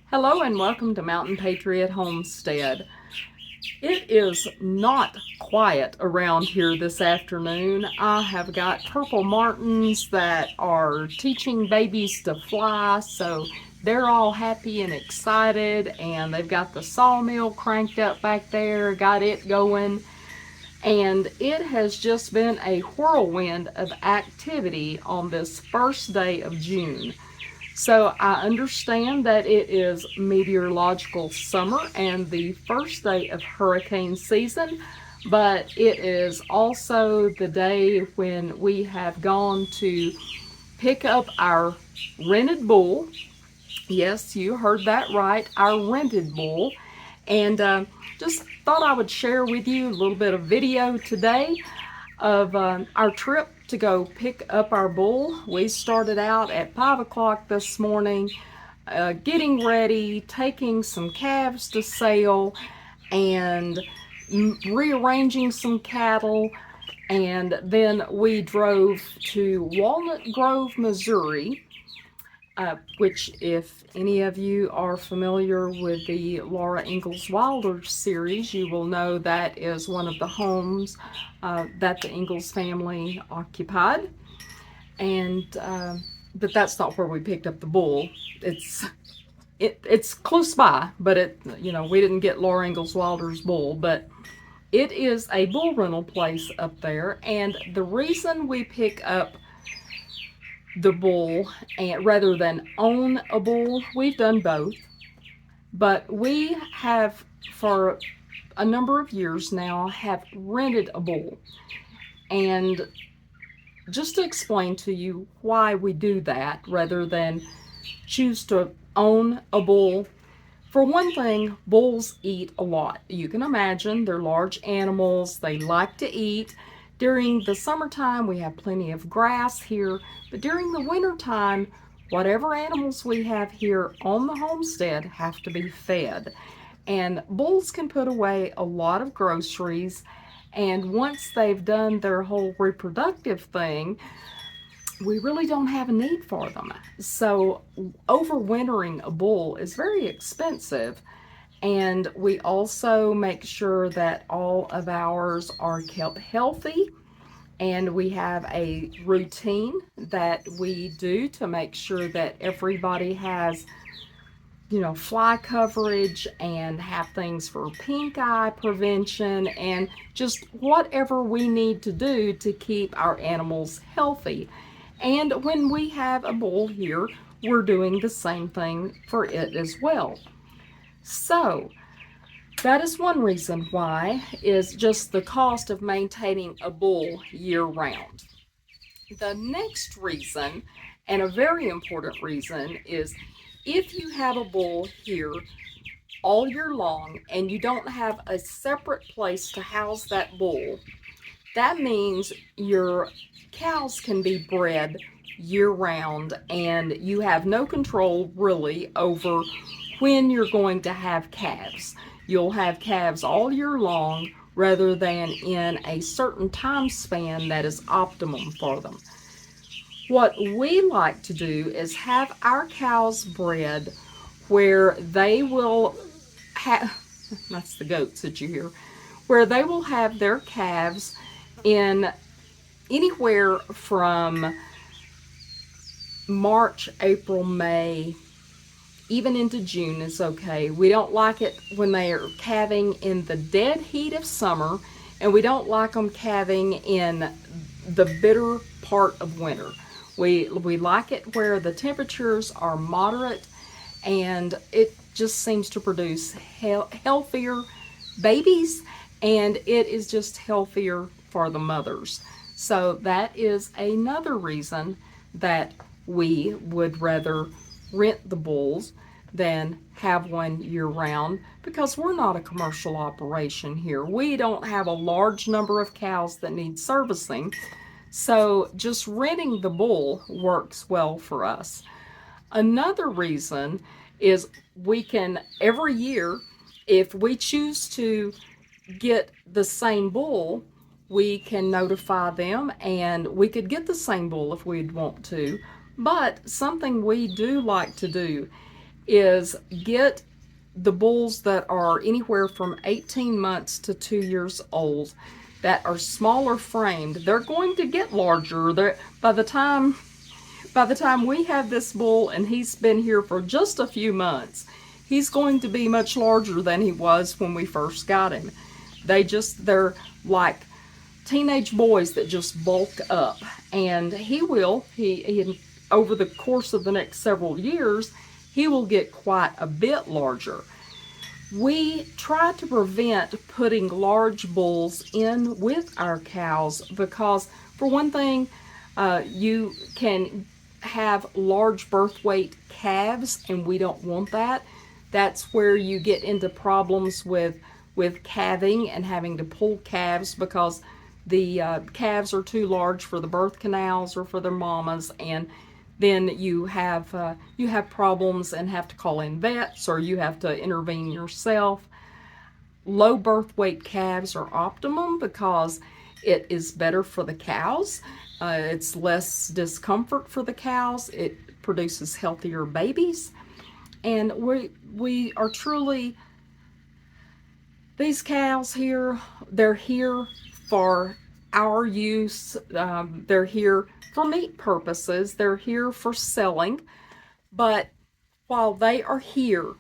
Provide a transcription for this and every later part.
Hello and welcome to Mountain Patriot Homestead. It is not quiet around here this afternoon. I have got purple martins that are teaching babies to fly, so they're all happy and excited, and they've got the sawmill cranked up back there, got it going, and it has just been a whirlwind of activity on this first day of June. So I understand that it is meteorological summer and the first day of hurricane season, but it is also the day when we have gone to pick up our rented bull. Yes, you heard that right, our rented bull. And just thought I would share with you a little bit of video today of our trip to go pick up our bull. We started out at 5 o'clock this morning, getting ready, taking some calves to sale, and rearranging some cattle. And then we drove to Walnut Grove, Missouri, which, if any of you are familiar with the Laura Ingalls Wilder series, you will know that is one of the homes that the Ingalls family occupied. And but that's not where we picked up the bull. It's close by, but we didn't get Laura Ingalls Wilder's bull, but it is a bull rental place up there. And the reason we pick up the bull and rather than own a bull, we've done both, but we have for a number of years now have rented a bull. And just to explain to you why we do that rather than choose to own a bull, for one thing, bulls eat a lot. You can imagine they're large animals, they like to eat. During the summertime, we have plenty of grass here, but during the wintertime, whatever animals we have here on the homestead have to be fed. And bulls can put away a lot of groceries, and once they've done their whole reproductive thing, we really don't have a need for them. So, overwintering a bull is very expensive, and we also make sure that all of ours are kept healthy. And we have a routine that we do to make sure that everybody has, fly coverage and have things for pink eye prevention and just whatever we need to do to keep our animals healthy. And when we have a bull here, we're doing the same thing for it as well. So, that is one reason why, is just the cost of maintaining a bull year round. The next reason, and a very important reason, is if you have a bull here all year long and you don't have a separate place to house that bull, that means your cows can be bred year round and you have no control really over when you're going to have calves. You'll have calves all year long rather than in a certain time span that is optimum for them. What we like to do is have our cows bred where they will have, that's the goats that you hear, where they will have their calves in anywhere from March, April, May, even into June is okay. We don't like it when they are calving in the dead heat of summer, and we don't like them calving in the bitter part of winter. We like it where the temperatures are moderate, and it just seems to produce healthier babies, and it is just healthier for the mothers. So that is another reason that we would rather rent the bulls than have one year round, because we're not a commercial operation here. We don't have a large number of cows that need servicing. So just renting the bull works well for us. Another reason is we can, every year, if we choose to get the same bull, we can notify them and we could get the same bull if we'd want to. But something we do like to do is get the bulls that are anywhere from 18 months to 2 years old that are smaller framed. They're going to get larger. By the time we have this bull and he's been here for just a few months, he's going to be much larger than he was when we first got him. They're like teenage boys that just bulk up, and he over the course of the next several years, he will get quite a bit larger. We try to prevent putting large bulls in with our cows because, for one thing, you can have large birth weight calves, and we don't want that. That's where you get into problems with calving and having to pull calves because the calves are too large for the birth canals or for their mamas, and then you have problems and have to call in vets, or you have to intervene yourself. Low birth weight calves are optimum because it is better for the cows. It's less discomfort for the cows. It produces healthier babies, and we are truly, these cows here, they're here for our use. They're here for meat purposes. They're here for selling. But while they are here,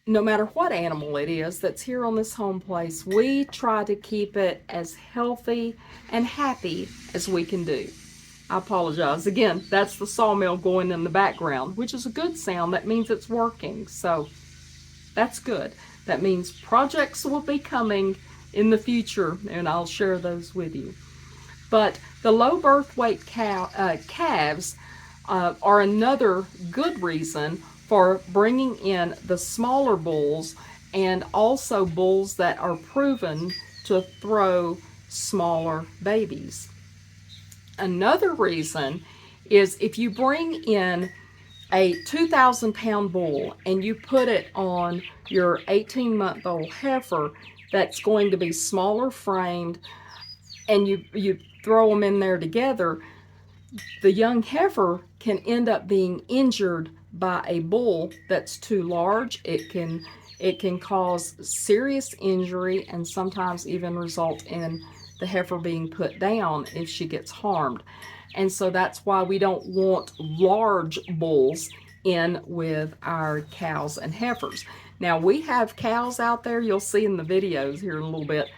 no matter what animal it is that's here on this home place, we try to keep it as healthy and happy as we can do. I apologize. Again, that's the sawmill going in the background, which is a good sound. That means it's working. So that's good. That means projects will be coming in the future, and I'll share those with you. But the low birth weight calves are another good reason for bringing in the smaller bulls, and also bulls that are proven to throw smaller babies. Another reason is if you bring in a 2,000-pound bull and you put it on your 18-month-old heifer that's going to be smaller framed, and you throw them in there together, the young heifer can end up being injured by a bull that's too large. It can cause serious injury and sometimes even result in the heifer being put down if she gets harmed. And so that's why we don't want large bulls in with our cows and heifers. Now, we have cows out there, you'll see in the videos here in a little bit,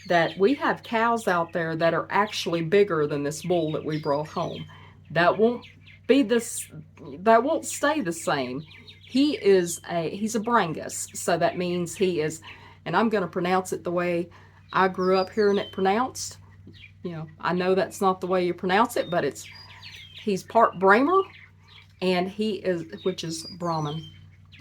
that we have cows out there that are actually bigger than this bull that we brought home. That won't stay the same. He's a Brangus, so that means he is, and I'm going to pronounce it the way I grew up hearing it pronounced. I know that's not the way you pronounce it, but he's part Bramer, and which is Brahman,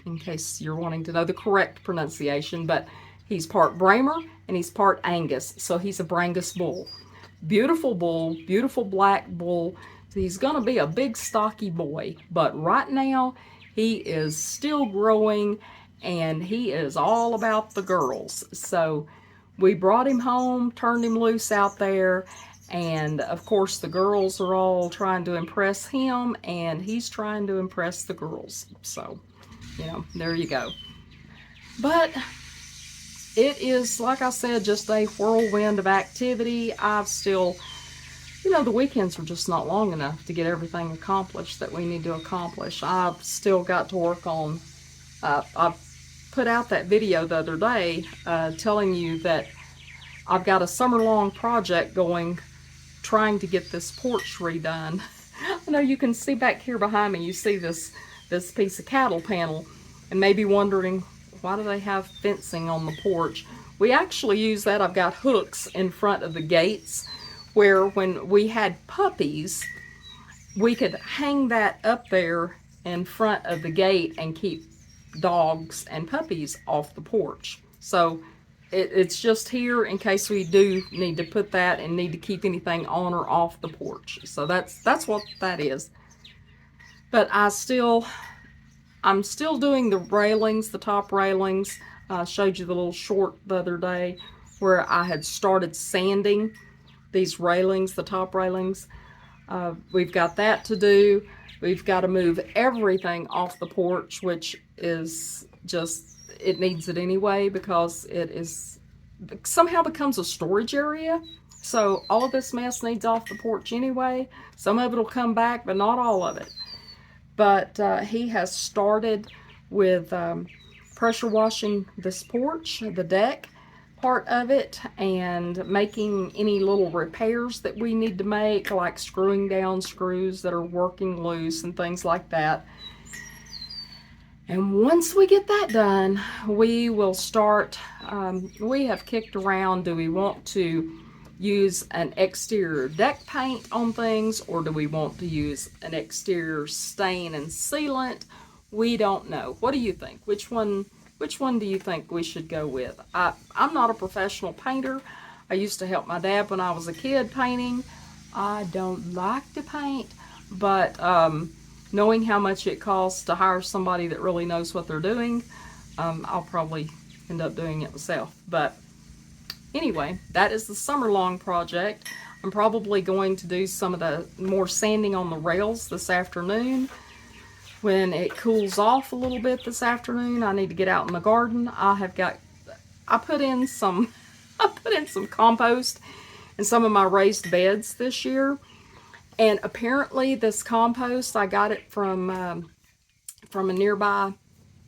in case you're wanting to know the correct pronunciation, but he's part Bramer and he's part Angus, so he's a Brangus bull. Beautiful bull, beautiful black bull. So he's going to be a big stocky boy, but right now he is still growing and he is all about the girls. So we brought him home, turned him loose out there, and of course the girls are all trying to impress him and he's trying to impress the girls. So, there you go. But it is, like I said, just a whirlwind of activity. I've still, the weekends are just not long enough to get everything accomplished that we need to accomplish. I've still got to work on, I put out that video the other day telling you that I've got a summer-long project going, trying to get this porch redone. I know you can see back here behind me, you see this piece of cattle panel, and maybe wondering, why do they have fencing on the porch? We actually use that. I've got hooks in front of the gates where when we had puppies, we could hang that up there in front of the gate and keep dogs and puppies off the porch. So it's just here in case we do need to put that and need to keep anything on or off the porch. So that's what that is. But I'm still doing the railings, the top railings. I showed you the little short the other day where I had started sanding these railings, the top railings. We've got that to do. We've got to move everything off the porch, which is just, it needs it anyway because it is somehow becomes a storage area. So all of this mess needs off the porch anyway. Some of it will come back, but not all of it. But he has started with pressure washing this porch, the deck part of it, and making any little repairs that we need to make, like screwing down screws that are working loose and things like that. And once we get that done, we will start. We have kicked around, do we want to use an exterior deck paint on things, or do we want to use an exterior stain and sealant? We don't know. What do you think? Which one do you think we should go with? I'm not a professional painter. I used to help my dad when I was a kid painting. I don't like to paint, but knowing how much it costs to hire somebody that really knows what they're doing, I'll probably end up doing it myself. But anyway, that is the summer long project. I'm probably going to do some of the more sanding on the rails this afternoon. When it cools off a little bit this afternoon, I need to get out in the garden. I put in some compost in some of my raised beds this year. And apparently this compost, I got it from a nearby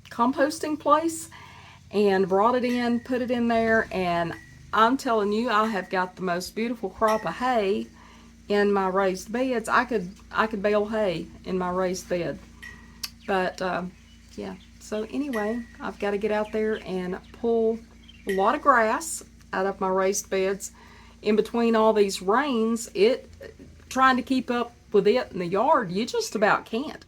composting place and brought it in, put it in there, and I'm telling you, I have got the most beautiful crop of hay in my raised beds. I could bale hay in my raised bed. But yeah, so anyway, I've got to get out there and pull a lot of grass out of my raised beds. In between all these rains, trying to keep up with it in the yard, you just about can't.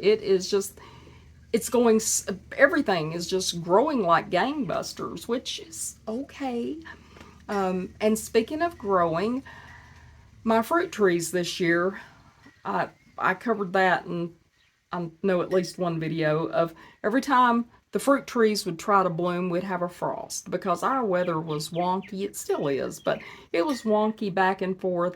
Everything is just growing like gangbusters, which is okay. And speaking of growing, my fruit trees this year, I covered that in, I know, at least one video of every time the fruit trees would try to bloom, we'd have a frost because our weather was wonky. It still is, but it was wonky back and forth.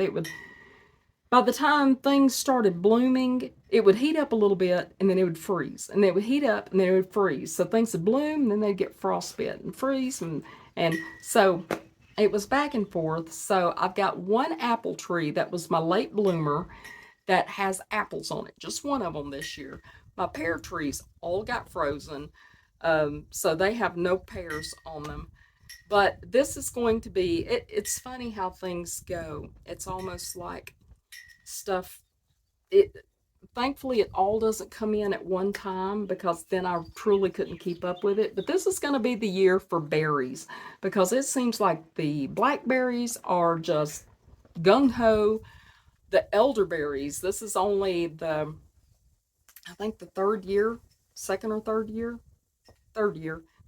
By the time things started blooming, it would heat up a little bit and then it would freeze, and it would heat up and then it would freeze. So things would bloom and then they'd get frostbite and freeze, and so it was back and forth. So I've got one apple tree that was my late bloomer that has apples on it, just one of them this year. My pear trees all got frozen, so they have no pears on them. But this is going to be, it's funny how things go. It's almost like stuff, thankfully it all doesn't come in at one time, because then I truly couldn't keep up with it. But this is going to be the year for berries, because it seems like the blackberries are just gung-ho. The elderberries, this is only I think the second or third year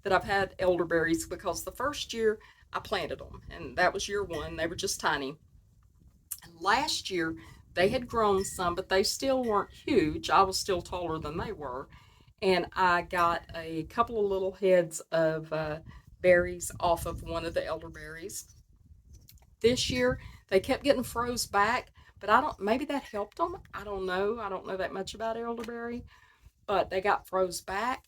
that I've had elderberries, because the first year I planted them, and that was year one. They were just tiny. And last year they had grown some, but they still weren't huge. I was still taller than they were. And I got a couple of little heads of berries off of one of the elderberries. This year they kept getting froze back, but maybe that helped them. I don't know. I don't know that much about elderberry, but they got froze back.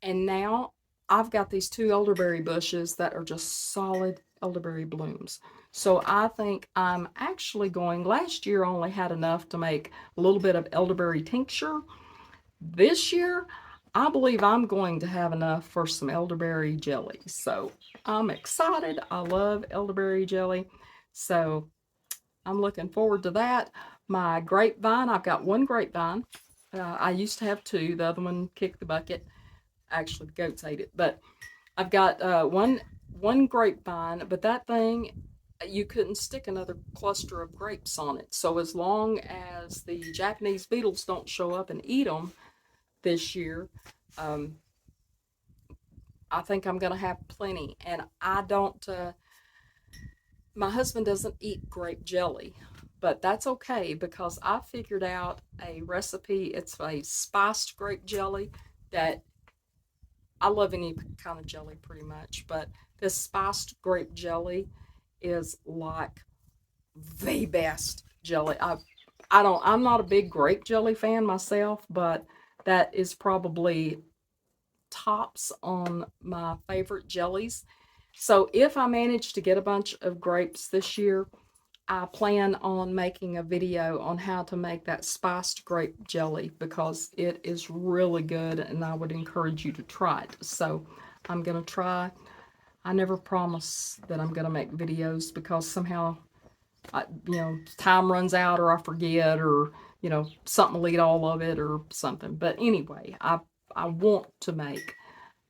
And now I've got these two elderberry bushes that are just solid elderberry blooms. So I think I'm actually last year I only had enough to make a little bit of elderberry tincture. This year, I believe I'm going to have enough for some elderberry jelly. So I'm excited. I love elderberry jelly. So I'm looking forward to that. My grapevine, I've got one grapevine. I used to have two. The other one kicked the bucket. Actually, the goats ate it. But I've got one grapevine, but that thing, you couldn't stick another cluster of grapes on it. So as long as the Japanese beetles don't show up and eat them this year, I think I'm going to have plenty. And I don't, my husband doesn't eat grape jelly, but that's okay, because I figured out a recipe. It's a spiced grape jelly that I love any kind of jelly pretty much, but this spiced grape jelly is like the best jelly. I'm not a big grape jelly fan myself, but that is probably tops on my favorite jellies. So if I manage to get a bunch of grapes this year, I plan on making a video on how to make that spiced grape jelly because it is really good and I would encourage you to try it. So I'm going to try. I never promise that I'm going to make videos because somehow, time runs out or I forget or, something will eat all of it or something. But anyway, I want to make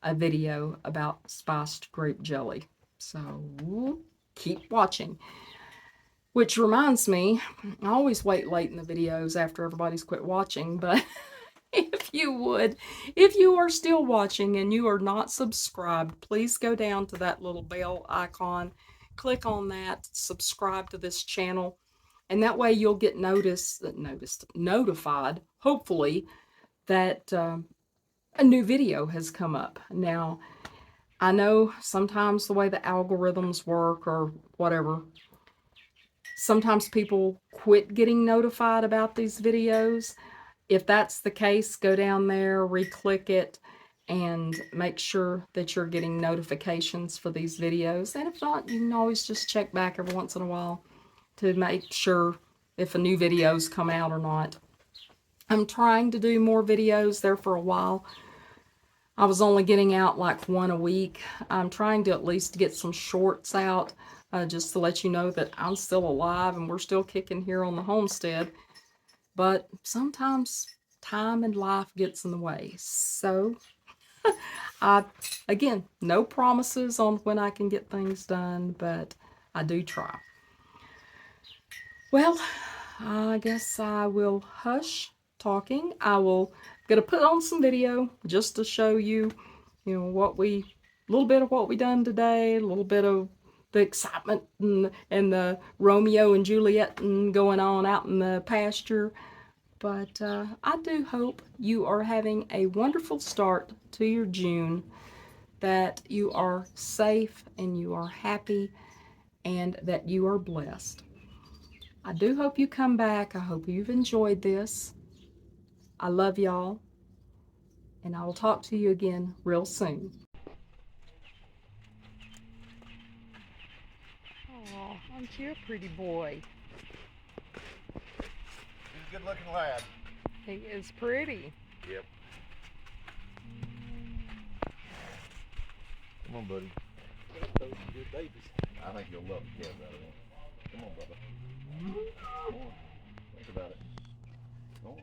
a video about spiced grape jelly. So keep watching. Which reminds me, I always wait late in the videos after everybody's quit watching, but if you are still watching and you are not subscribed, please go down to that little bell icon, click on that, subscribe to this channel, and that way you'll get notified, hopefully, that a new video has come up. Now, I know sometimes the way the algorithms work or whatever, sometimes people quit getting notified about these videos. If that's the case, go down there, re-click it, and make sure that you're getting notifications for these videos. And if not, you can always just check back every once in a while to make sure if a new video's come out or not. I'm trying to do more videos there for a while. I was only getting out like one a week. I'm trying to at least get some shorts out just to let you know that I'm still alive and we're still kicking here on the homestead. But sometimes time and life gets in the way. So, again, no promises on when I can get things done, but I do try. Well, I guess I will hush talking. Gonna put on some video just to show you, a little bit of what we done today, a little bit of the excitement and the Romeo and Juliet going on out in the pasture. But I do hope you are having a wonderful start to your June, that you are safe and you are happy and that you are blessed. I do hope you come back. I hope you've enjoyed this. I love y'all, and I will talk to you again real soon. Oh, aren't you a pretty boy? He's a good looking lad. He is pretty. Yep. Come on, buddy. Those are good babies. I think you'll love the kids out of them. Come on, Bubba. Come on. Think about it. Come on.